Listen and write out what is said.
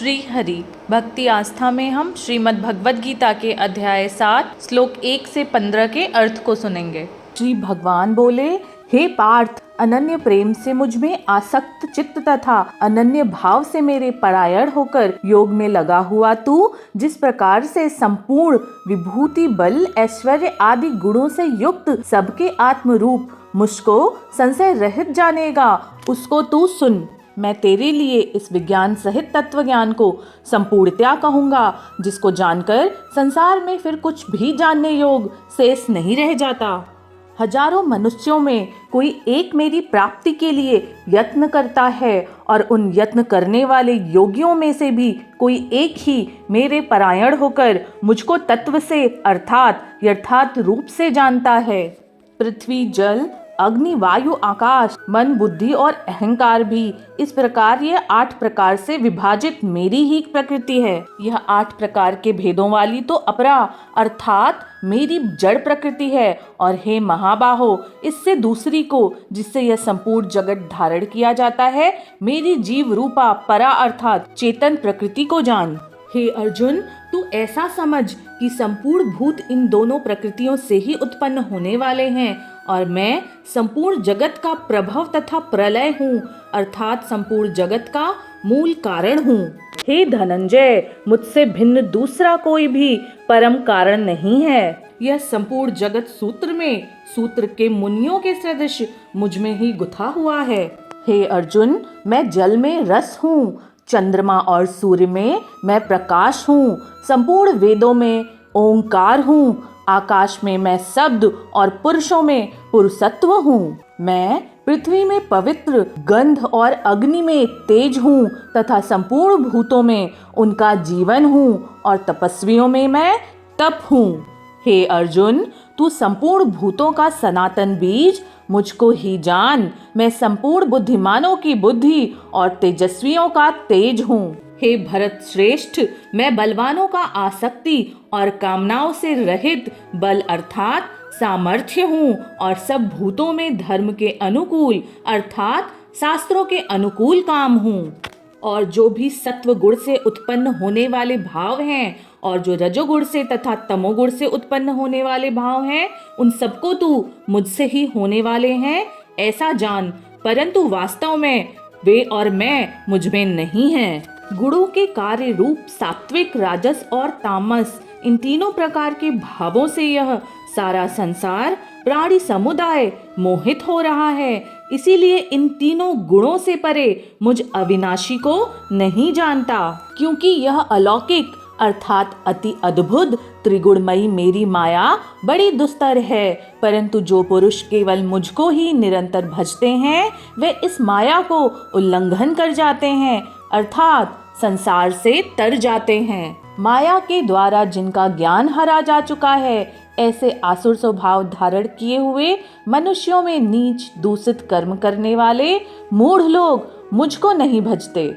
श्री हरि भक्ति आस्था में हम श्रीमद् भगवद गीता के अध्याय 7 श्लोक 1 से 15 के अर्थ को सुनेंगे। श्री भगवान बोले, हे पार्थ, अनन्य प्रेम से मुझ में आसक्त चित्त तथा अनन्य भाव से मेरे परायण होकर योग में लगा हुआ तू जिस प्रकार से संपूर्ण विभूति, बल, ऐश्वर्य आदि गुणों से युक्त सबके आत्म रूप मुझको संशय रहित जानेगा, उसको तू सुन। मैं तेरे लिए इस विज्ञान सहित तत्व ज्ञान को संपूर्णतया कहूँगा, जिसको जानकर संसार में फिर कुछ भी जानने योग शेष नहीं रह जाता। हजारों मनुष्यों में कोई एक मेरी प्राप्ति के लिए यत्न करता है और उन यत्न करने वाले योगियों में से भी कोई एक ही मेरे परायण होकर मुझको तत्व से अर्थात यथार्थ रूप से जानता है। पृथ्वी, जल, अग्नि, वायु, आकाश, मन, बुद्धि और अहंकार भी इस प्रकार ये 8 प्रकार से विभाजित मेरी ही प्रकृति है। यह 8 प्रकार के भेदों वाली तो अपरा अर्थात मेरी जड़ प्रकृति है। और हे महाबाहो, इससे दूसरी को जिससे यह संपूर्ण जगत धारण किया जाता है, मेरी जीव रूपा परा अर्थात चेतन प्रकृति को जान। हे अर्जुन, तू ऐसा समझ कि संपूर्ण भूत इन दोनों प्रकृतियों से ही उत्पन्न होने वाले हैं और मैं संपूर्ण जगत का प्रभव तथा प्रलय हूँ अर्थात संपूर्ण जगत का मूल कारण हूँ। हे धनंजय, मुझसे भिन्न दूसरा कोई भी परम कारण नहीं है। यह संपूर्ण जगत सूत्र में सूत्र के मुनियों के सदृश मुझ में ही गुथा हुआ है। हे अर्जुन, मैं जल में रस हूँ, चंद्रमा और सूर्य में मैं प्रकाश हूँ, संपूर्ण वेदों में ओंकार हूँ, आकाश में मैं शब्द और पुरुषों में पुरुषत्व हूँ। मैं पृथ्वी में पवित्र, गंध और अग्नि में तेज हूँ तथा संपूर्ण भूतों में उनका जीवन हूँ और तपस्वियों में मैं तप हूँ। हे अर्जुन, तू संपूर्ण भूतों का सनातन बीज मुझको ही जान। मैं संपूर्ण बुद्धिमानों की बुद्धि और तेजस्वियों का तेज हूँ। हे भरत श्रेष्ठ, मैं बलवानों का आसक्ति और कामनाओं से रहित बल अर्थात सामर्थ्य हूँ और सब भूतों में धर्म के अनुकूल अर्थात शास्त्रों के अनुकूल काम हूँ। और जो भी सत्व गुण से उत्पन्न होने वाले भाव हैं और जो रजोगुण से तथा तमोगुण से उत्पन्न होने वाले भाव हैं, उन सबको तू मुझसे ही होने वाले हैं ऐसा जान, परंतु वास्तव में वे और मैं मुझ में नहीं हैं। गुणों के कार्य रूप सात्विक, राजस और तामस, इन तीनों प्रकार के भावों से यह सारा संसार प्राणी समुदाय मोहित हो रहा है। इसीलिए इन तीनों गुणों से परे मुझ अविनाशी को नहीं जानता, क्योंकि यह अलौकिक अर्थात अति अद्भुत त्रिगुणमयी मेरी माया बड़ी दुस्तर है। परंतु जो पुरुष केवल मुझको ही निरंतर भजते हैं, वे इस माया को उल्लंघन कर जाते हैं अर्थात संसार से तर जाते हैं। माया के द्वारा जिनका ज्ञान हरा जा चुका है, ऐसे आसुर स्वभाव धारण किए हुए मनुष्यों में नीच दूषित कर्म करने वाले मूढ़ लोग मुझको नहीं भजते।